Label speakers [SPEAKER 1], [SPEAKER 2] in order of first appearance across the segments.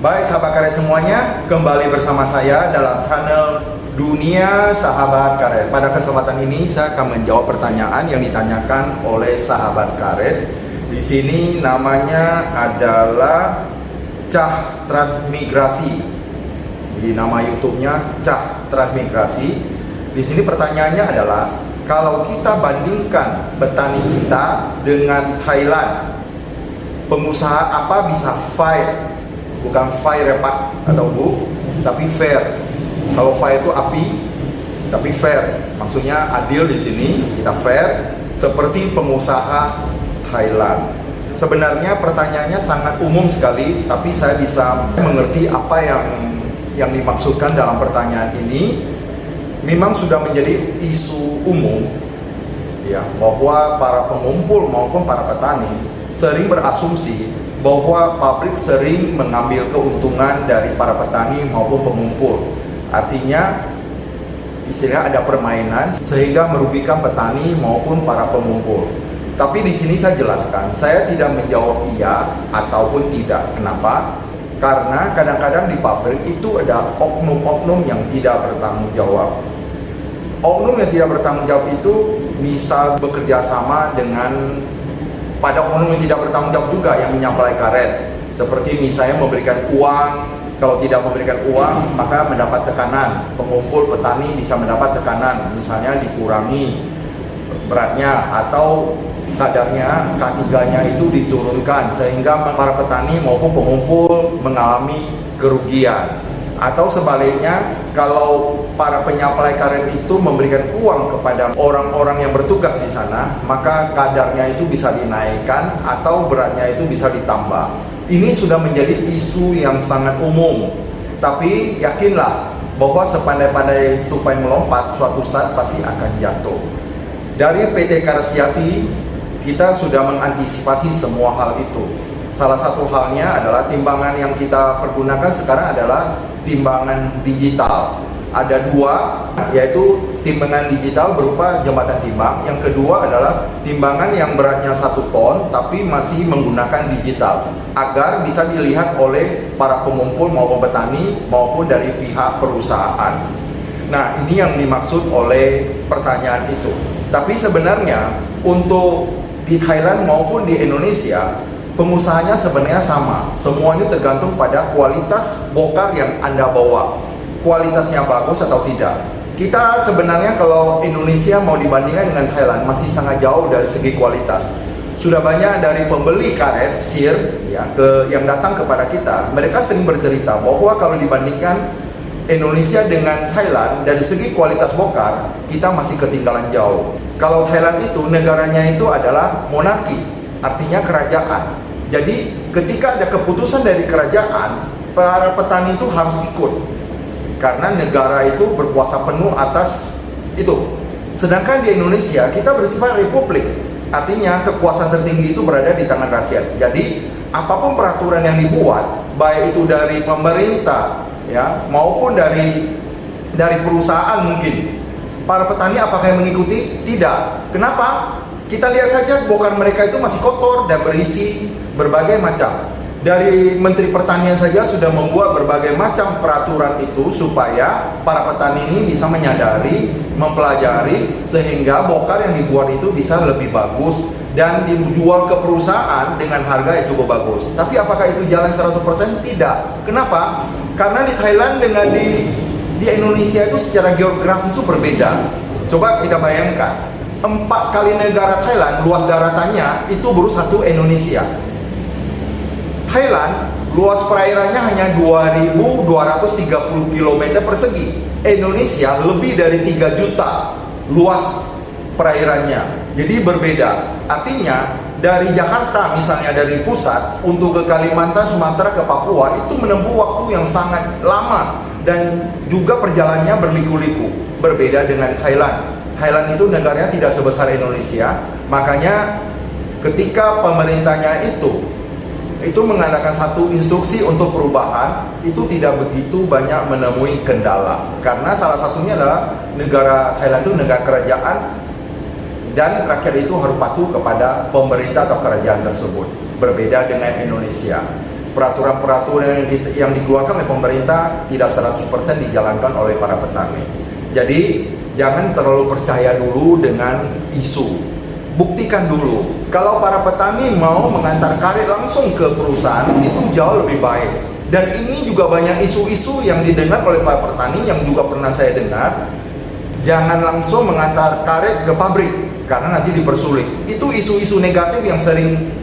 [SPEAKER 1] Baik sahabat karet semuanya, kembali bersama saya dalam channel Dunia Sahabat Karet. Pada kesempatan ini saya akan menjawab pertanyaan yang ditanyakan oleh sahabat karet. Di sini namanya adalah Cah Transmigrasi. Di nama YouTube-nya Cah Transmigrasi. Di sini pertanyaannya adalah, kalau kita bandingkan petani kita dengan Thailand, pengusaha apa bisa fight? Bukan fair ya Pak atau Bu, tapi fair. Kalau fair itu api, tapi fair. Maksudnya adil di sini, kita fair seperti pengusaha Thailand. Sebenarnya pertanyaannya sangat umum sekali, tapi saya bisa mengerti apa yang dimaksudkan dalam pertanyaan ini. Memang sudah menjadi isu umum ya, bahwa para pengumpul maupun para petani sering berasumsi bahwa pabrik sering mengambil keuntungan dari para petani maupun pengumpul. Artinya istilahnya ada permainan sehingga merugikan petani maupun para pengumpul. Tapi di sini saya jelaskan, saya tidak menjawab iya ataupun tidak. Kenapa? Karena kadang-kadang di pabrik itu ada oknum-oknum yang tidak bertanggung jawab. Oknum yang tidak bertanggung jawab itu bisa bekerja sama dengan pada oknum yang tidak bertanggung jawab juga yang menyuplai karet. Seperti misalnya memberikan uang, kalau tidak memberikan uang maka mendapat tekanan. Pengumpul petani bisa mendapat tekanan, misalnya dikurangi beratnya atau kadarnya K3-nya itu diturunkan sehingga para petani maupun pengumpul mengalami kerugian. Atau sebaliknya, kalau para penyuplai karet itu memberikan uang kepada orang-orang yang bertugas di sana, maka kadarnya itu bisa dinaikkan atau beratnya itu bisa ditambah. Ini sudah menjadi isu yang sangat umum. Tapi yakinlah bahwa sepandai-pandai tupai melompat, suatu saat pasti akan jatuh. Dari PT Karesiati, kita sudah mengantisipasi semua hal itu. Salah satu halnya adalah timbangan yang kita pergunakan sekarang adalah timbangan digital. Ada dua, yaitu timbangan digital berupa jembatan timbang. Yang kedua adalah timbangan yang beratnya 1 ton tapi masih menggunakan digital agar bisa dilihat oleh para pengumpul maupun petani maupun dari pihak perusahaan. Nah, ini yang dimaksud oleh pertanyaan itu. Tapi sebenarnya untuk di Thailand maupun di Indonesia, pengusahanya sebenarnya sama. Semuanya tergantung pada kualitas bokar yang Anda bawa. Kualitasnya bagus atau tidak. Kita sebenarnya kalau Indonesia mau dibandingkan dengan Thailand masih sangat jauh dari segi kualitas. Sudah banyak dari pembeli karet sir ya, yang datang kepada kita. Mereka sering bercerita bahwa kalau dibandingkan Indonesia dengan Thailand dari segi kualitas bokar, kita masih ketinggalan jauh. Kalau Thailand itu negaranya itu adalah monarki, artinya kerajaan. Jadi ketika ada keputusan dari kerajaan, para petani itu harus ikut karena negara itu berkuasa penuh atas itu. Sedangkan di Indonesia kita bersifat republik, artinya kekuasaan tertinggi itu berada di tangan rakyat. Jadi apapun peraturan yang dibuat, baik itu dari pemerintah ya maupun dari perusahaan, mungkin para petani apakah yang mengikuti? Tidak. Kenapa? Kita lihat saja bokar mereka itu masih kotor dan berisi berbagai macam. Dari Menteri Pertanian saja sudah membuat berbagai macam peraturan itu supaya para petani ini bisa menyadari, mempelajari sehingga bokar yang dibuat itu bisa lebih bagus dan dijual ke perusahaan dengan harga yang cukup bagus. Tapi apakah itu jalan 100%? Tidak. Kenapa? Karena di Thailand dengan di Indonesia itu secara geografis itu berbeda. Coba kita bayangkan, 4 kali negara Thailand luas daratannya itu baru 1 Indonesia. Thailand luas perairannya hanya 2.230 km persegi. Indonesia lebih dari 3 juta luas perairannya. Jadi berbeda. Artinya dari Jakarta misalnya dari pusat untuk ke Kalimantan, Sumatera, ke Papua itu menempuh waktu yang sangat lama dan juga perjalanannya berliku-liku. Berbeda dengan Thailand. Thailand itu negaranya tidak sebesar Indonesia. Makanya ketika pemerintahnya itu mengadakan satu instruksi untuk perubahan, itu tidak begitu banyak menemui kendala. Karena salah satunya adalah negara Thailand itu negara kerajaan dan rakyat itu harus patuh kepada pemerintah atau kerajaan tersebut. Berbeda dengan Indonesia. peraturan-peraturan yang dikeluarkan oleh pemerintah tidak 100% dijalankan oleh para petani. Jadi jangan terlalu percaya dulu dengan isu. Buktikan dulu. Kalau para petani mau mengantar karet langsung ke perusahaan, itu jauh lebih baik. Dan ini juga banyak isu-isu yang didengar oleh para petani yang juga pernah saya dengar. Jangan langsung mengantar karet ke pabrik karena nanti dipersulit. Itu isu-isu negatif yang sering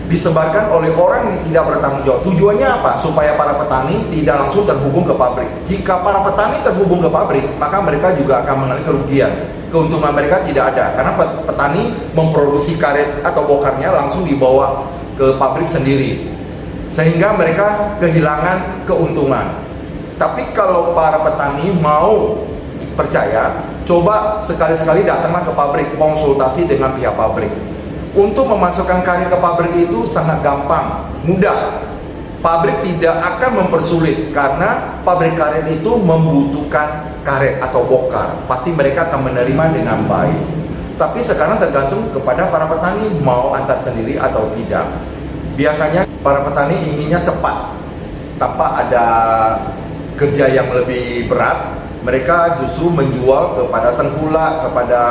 [SPEAKER 1] disebarkan oleh orang yang tidak bertanggung jawab. Tujuannya apa? Supaya para petani tidak langsung terhubung ke pabrik. Jika para petani terhubung ke pabrik, maka mereka juga akan mengalami kerugian. Keuntungan mereka tidak ada karena petani memproduksi karet atau bokarnya langsung dibawa ke pabrik sendiri, sehingga mereka kehilangan keuntungan. Tapi kalau para petani mau percaya, coba sekali-sekali datanglah ke pabrik, konsultasi dengan pihak pabrik. Untuk memasukkan karet ke pabrik itu sangat gampang, mudah. Pabrik tidak akan mempersulit karena pabrik karet itu membutuhkan karet atau bokar. Pasti mereka akan menerima dengan baik. Tapi sekarang tergantung kepada para petani mau antar sendiri atau tidak. Biasanya para petani inginnya cepat, tanpa ada kerja yang lebih berat. Mereka justru menjual kepada tengkulak, kepada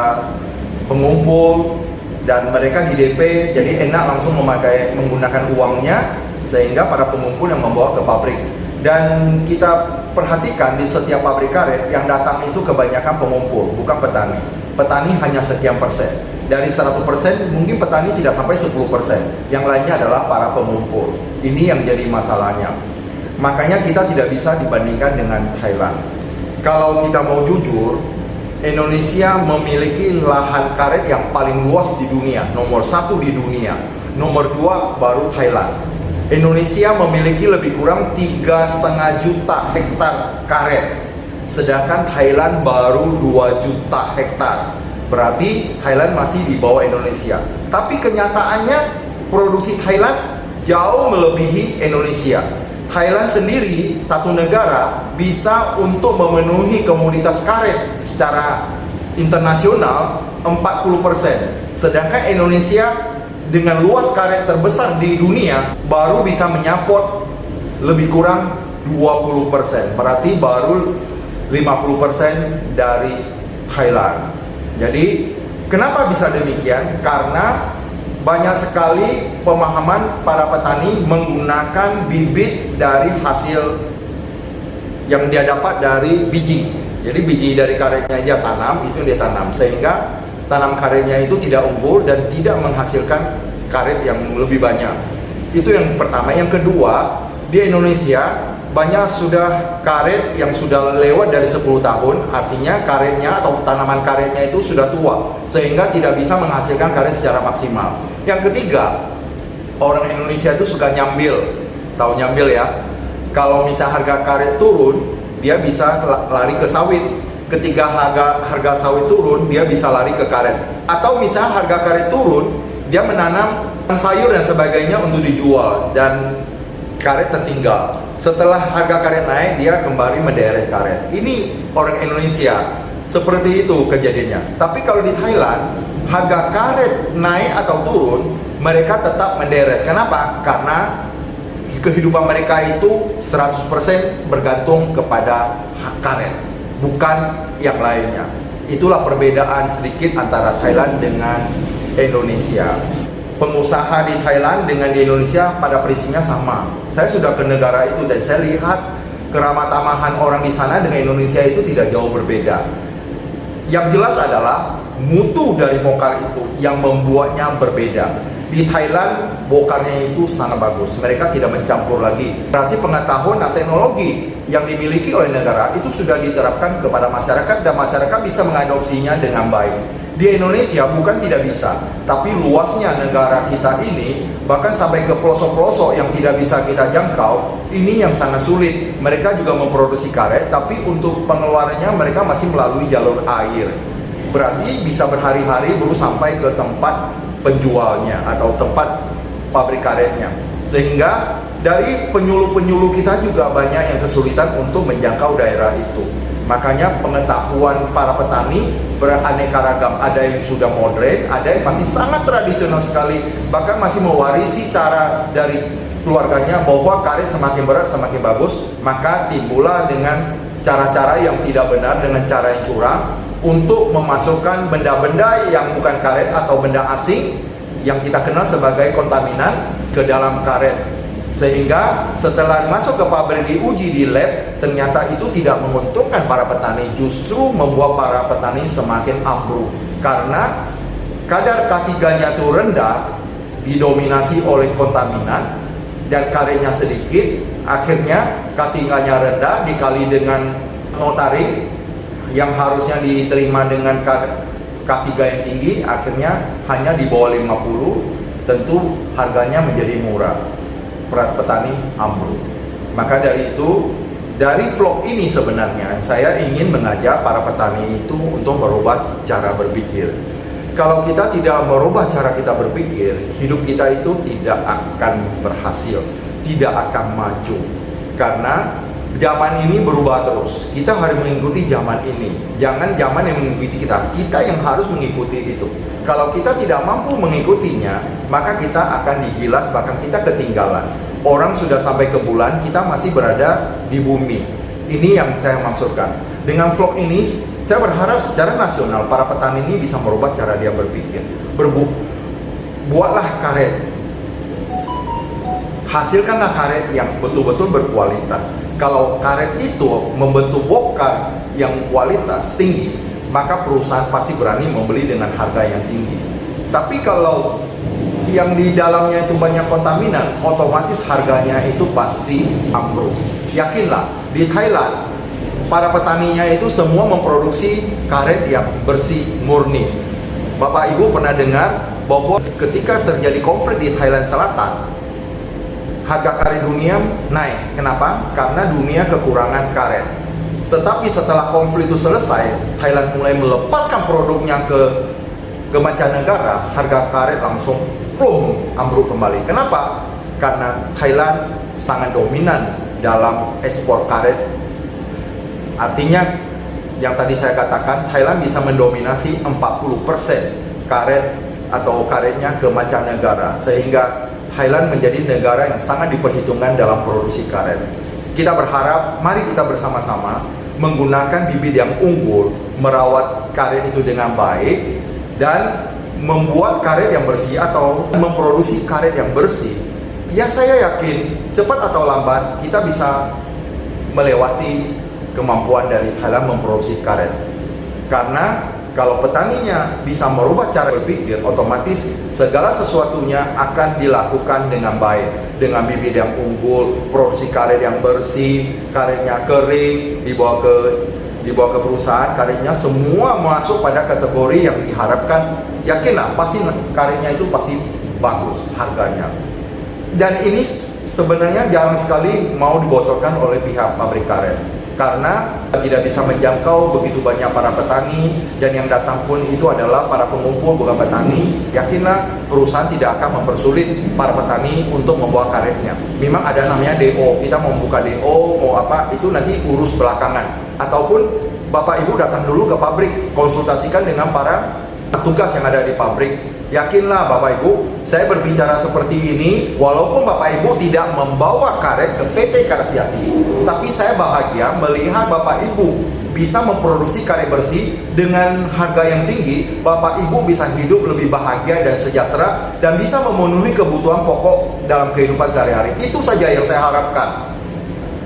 [SPEAKER 1] pengumpul, dan mereka di DP, jadi enak langsung menggunakan uangnya, sehingga para pengumpul yang membawa ke pabrik. Dan kita perhatikan di setiap pabrik karet yang datang itu kebanyakan pengumpul, bukan petani. Petani hanya sekian persen. Dari 100% mungkin petani tidak sampai 10%. Yang lainnya adalah para pengumpul. Ini yang jadi masalahnya. Makanya kita tidak bisa dibandingkan dengan Thailand. Kalau kita mau jujur, Indonesia memiliki lahan karet yang paling luas di dunia, nomor 1 di dunia. Nomor 2 baru Thailand. Indonesia memiliki lebih kurang 3,5 juta hektar karet, sedangkan Thailand baru 2 juta hektar. Berarti Thailand masih di bawah Indonesia. Tapi kenyataannya produksi Thailand jauh melebihi Indonesia. Thailand sendiri, satu negara, bisa untuk memenuhi komoditas karet secara internasional 40%. Sedangkan Indonesia dengan luas karet terbesar di dunia baru bisa menyapot lebih kurang 20%. Berarti baru 50% dari Thailand. Jadi kenapa bisa demikian? Karena banyak sekali pemahaman para petani menggunakan bibit dari hasil yang dia dapat dari biji. Jadi biji dari karetnya dia tanam, itu dia tanam, sehingga tanam karetnya itu tidak unggul dan tidak menghasilkan karet yang lebih banyak. Itu yang pertama. Yang kedua, di Indonesia banyak sudah karet yang sudah lewat dari 10 tahun, artinya karetnya atau tanaman karetnya itu sudah tua, sehingga tidak bisa menghasilkan karet secara maksimal. Yang ketiga, orang Indonesia itu suka nyambil. Tahu nyambil ya? Kalau misal harga karet turun, dia bisa lari ke sawit. Ketika harga sawit turun, dia bisa lari ke karet. Atau misal harga karet turun, dia menanam sayur dan sebagainya untuk dijual, dan karet tertinggal. Setelah harga karet naik, dia kembali menderek karet. Ini orang Indonesia, seperti itu kejadiannya. Tapi kalau di Thailand, harga karet naik atau turun, mereka tetap menderes. Kenapa? Karena kehidupan mereka itu 100% bergantung kepada karet, bukan yang lainnya. Itulah perbedaan sedikit antara Thailand dengan Indonesia. Pengusaha di Thailand dengan di Indonesia pada prinsipnya sama. Saya sudah ke negara itu dan saya lihat keramah tamahan orang di sana dengan Indonesia itu tidak jauh berbeda. Yang jelas adalah mutu dari bokar itu yang membuatnya berbeda. Di Thailand bokarnya itu sangat bagus. Mereka tidak mencampur lagi. Berarti pengetahuan dan teknologi yang dimiliki oleh negara itu sudah diterapkan kepada masyarakat dan masyarakat bisa mengadopsinya dengan baik. Di Indonesia bukan tidak bisa, tapi luasnya negara kita ini bahkan sampai ke pelosok-pelosok yang tidak bisa kita jangkau, ini yang sangat sulit. Mereka juga memproduksi karet, tapi untuk pengeluarannya mereka masih melalui jalur air. Berarti bisa berhari-hari baru sampai ke tempat penjualnya atau tempat pabrik karetnya. Sehingga dari penyuluh-penyuluh kita juga banyak yang kesulitan untuk menjangkau daerah itu. Makanya pengetahuan para petani beraneka ragam. Ada yang sudah modern, ada yang masih sangat tradisional sekali, bahkan masih mewarisi cara dari keluarganya bahwa karet semakin berat semakin bagus, maka timbullah dengan cara-cara yang tidak benar, dengan cara yang curang untuk memasukkan benda-benda yang bukan karet atau benda asing yang kita kenal sebagai kontaminan ke dalam karet, sehingga setelah masuk ke pabrik diuji di lab, ternyata itu tidak menguntungkan para petani, justru membuat para petani semakin ambruk karena kadar K3-nya itu rendah, didominasi oleh kontaminan, dan karetnya sedikit. Akhirnya K3-nya rendah dikali dengan notaring yang harusnya diterima dengan K3 yang tinggi, akhirnya hanya di bawah 50. Tentu harganya menjadi murah, petani ambruk. Maka dari itu, dari vlog ini sebenarnya saya ingin mengajak para petani itu untuk merubah cara berpikir. Kalau kita tidak merubah cara kita berpikir, hidup kita itu tidak akan berhasil, tidak akan maju. Karena zaman ini berubah terus. Kita harus mengikuti zaman ini. Jangan zaman yang mengikuti kita. Kita yang harus mengikuti itu. Kalau kita tidak mampu mengikutinya, maka kita akan digilas, bahkan kita ketinggalan. Orang sudah sampai ke bulan, kita masih berada di bumi. Ini yang saya maksudkan. Dengan vlog ini, saya berharap secara nasional para petani ini bisa merubah cara dia berpikir. Buatlah karet. Hasilkanlah karet yang betul-betul berkualitas. Kalau karet itu membentuk bokar yang kualitas tinggi, maka perusahaan pasti berani membeli dengan harga yang tinggi. Tapi kalau yang di dalamnya itu banyak kontaminan, otomatis harganya itu pasti ambruk. Yakinlah, di Thailand para petaninya itu semua memproduksi karet yang bersih, murni. Bapak Ibu pernah dengar bahwa ketika terjadi konflik di Thailand Selatan, harga karet dunia naik. Kenapa? Karena dunia kekurangan karet. Tetapi setelah konflik itu selesai, Thailand mulai melepaskan produknya ke mancanegara, harga karet langsung plum, ambruk kembali. Kenapa? Karena Thailand sangat dominan dalam ekspor karet. Artinya yang tadi saya katakan, Thailand bisa mendominasi 40% karet atau karetnya ke mancanegara, sehingga Thailand menjadi negara yang sangat diperhitungkan dalam produksi karet. Kita berharap, mari kita bersama-sama menggunakan bibit yang unggul, merawat karet itu dengan baik, dan membuat karet yang bersih atau memproduksi karet yang bersih. Ya, saya yakin cepat atau lambat kita bisa melewati kemampuan dari Thailand memproduksi karet. Karena kalau petaninya bisa merubah cara berpikir, otomatis segala sesuatunya akan dilakukan dengan baik, dengan bibit yang unggul, produksi karet yang bersih, karetnya kering, dibawa ke perusahaan, karetnya semua masuk pada kategori yang diharapkan. Yakinlah, pasti karetnya itu pasti bagus harganya. Dan ini sebenarnya jarang sekali mau dibocorkan oleh pihak pabrik karet, karena tidak bisa menjangkau begitu banyak para petani, dan yang datang pun itu adalah para pengumpul, bukan petani. Yakinlah, perusahaan tidak akan mempersulit para petani untuk membawa karetnya. Memang ada namanya DO, kita mau buka DO, mau apa, itu nanti urus belakangan. Ataupun Bapak Ibu datang dulu ke pabrik, konsultasikan dengan para petugas yang ada di pabrik. Yakinlah Bapak Ibu, saya berbicara seperti ini walaupun Bapak Ibu tidak membawa karet ke PT Karasyati, tapi saya bahagia melihat Bapak Ibu bisa memproduksi karet bersih dengan harga yang tinggi. Bapak Ibu bisa hidup lebih bahagia dan sejahtera, dan bisa memenuhi kebutuhan pokok dalam kehidupan sehari-hari. Itu saja yang saya harapkan.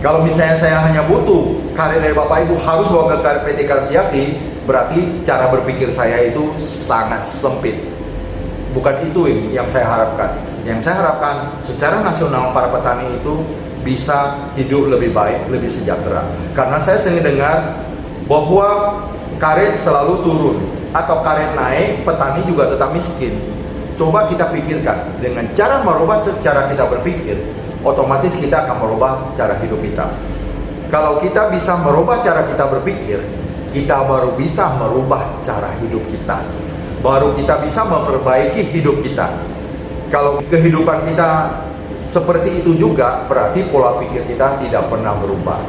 [SPEAKER 1] Kalau misalnya saya hanya butuh karet dari Bapak Ibu harus bawa ke PT Karasyati, berarti cara berpikir saya itu sangat sempit. Bukan itu yang saya harapkan. Yang saya harapkan secara nasional para petani itu bisa hidup lebih baik, lebih sejahtera. Karena saya sering dengar bahwa karet selalu turun atau karet naik, petani juga tetap miskin. Coba kita pikirkan, dengan cara merubah cara kita berpikir, otomatis kita akan merubah cara hidup kita. Kalau kita bisa merubah cara kita berpikir, kita baru bisa merubah cara hidup kita. Baru kita bisa memperbaiki hidup kita. Kalau kehidupan kita seperti itu juga, berarti pola pikir kita tidak pernah berubah.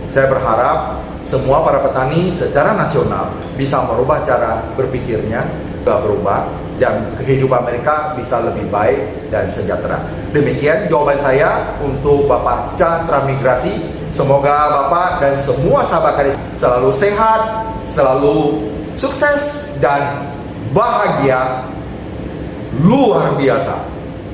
[SPEAKER 1] Saya berharap semua para petani secara nasional bisa merubah cara berpikirnya, berubah, dan kehidupan mereka bisa lebih baik dan sejahtera. Demikian jawaban saya untuk Bapak Cha Transmigrasi. Semoga Bapak dan semua sahabat karir selalu sehat, selalu sukses dan bahagia luar biasa.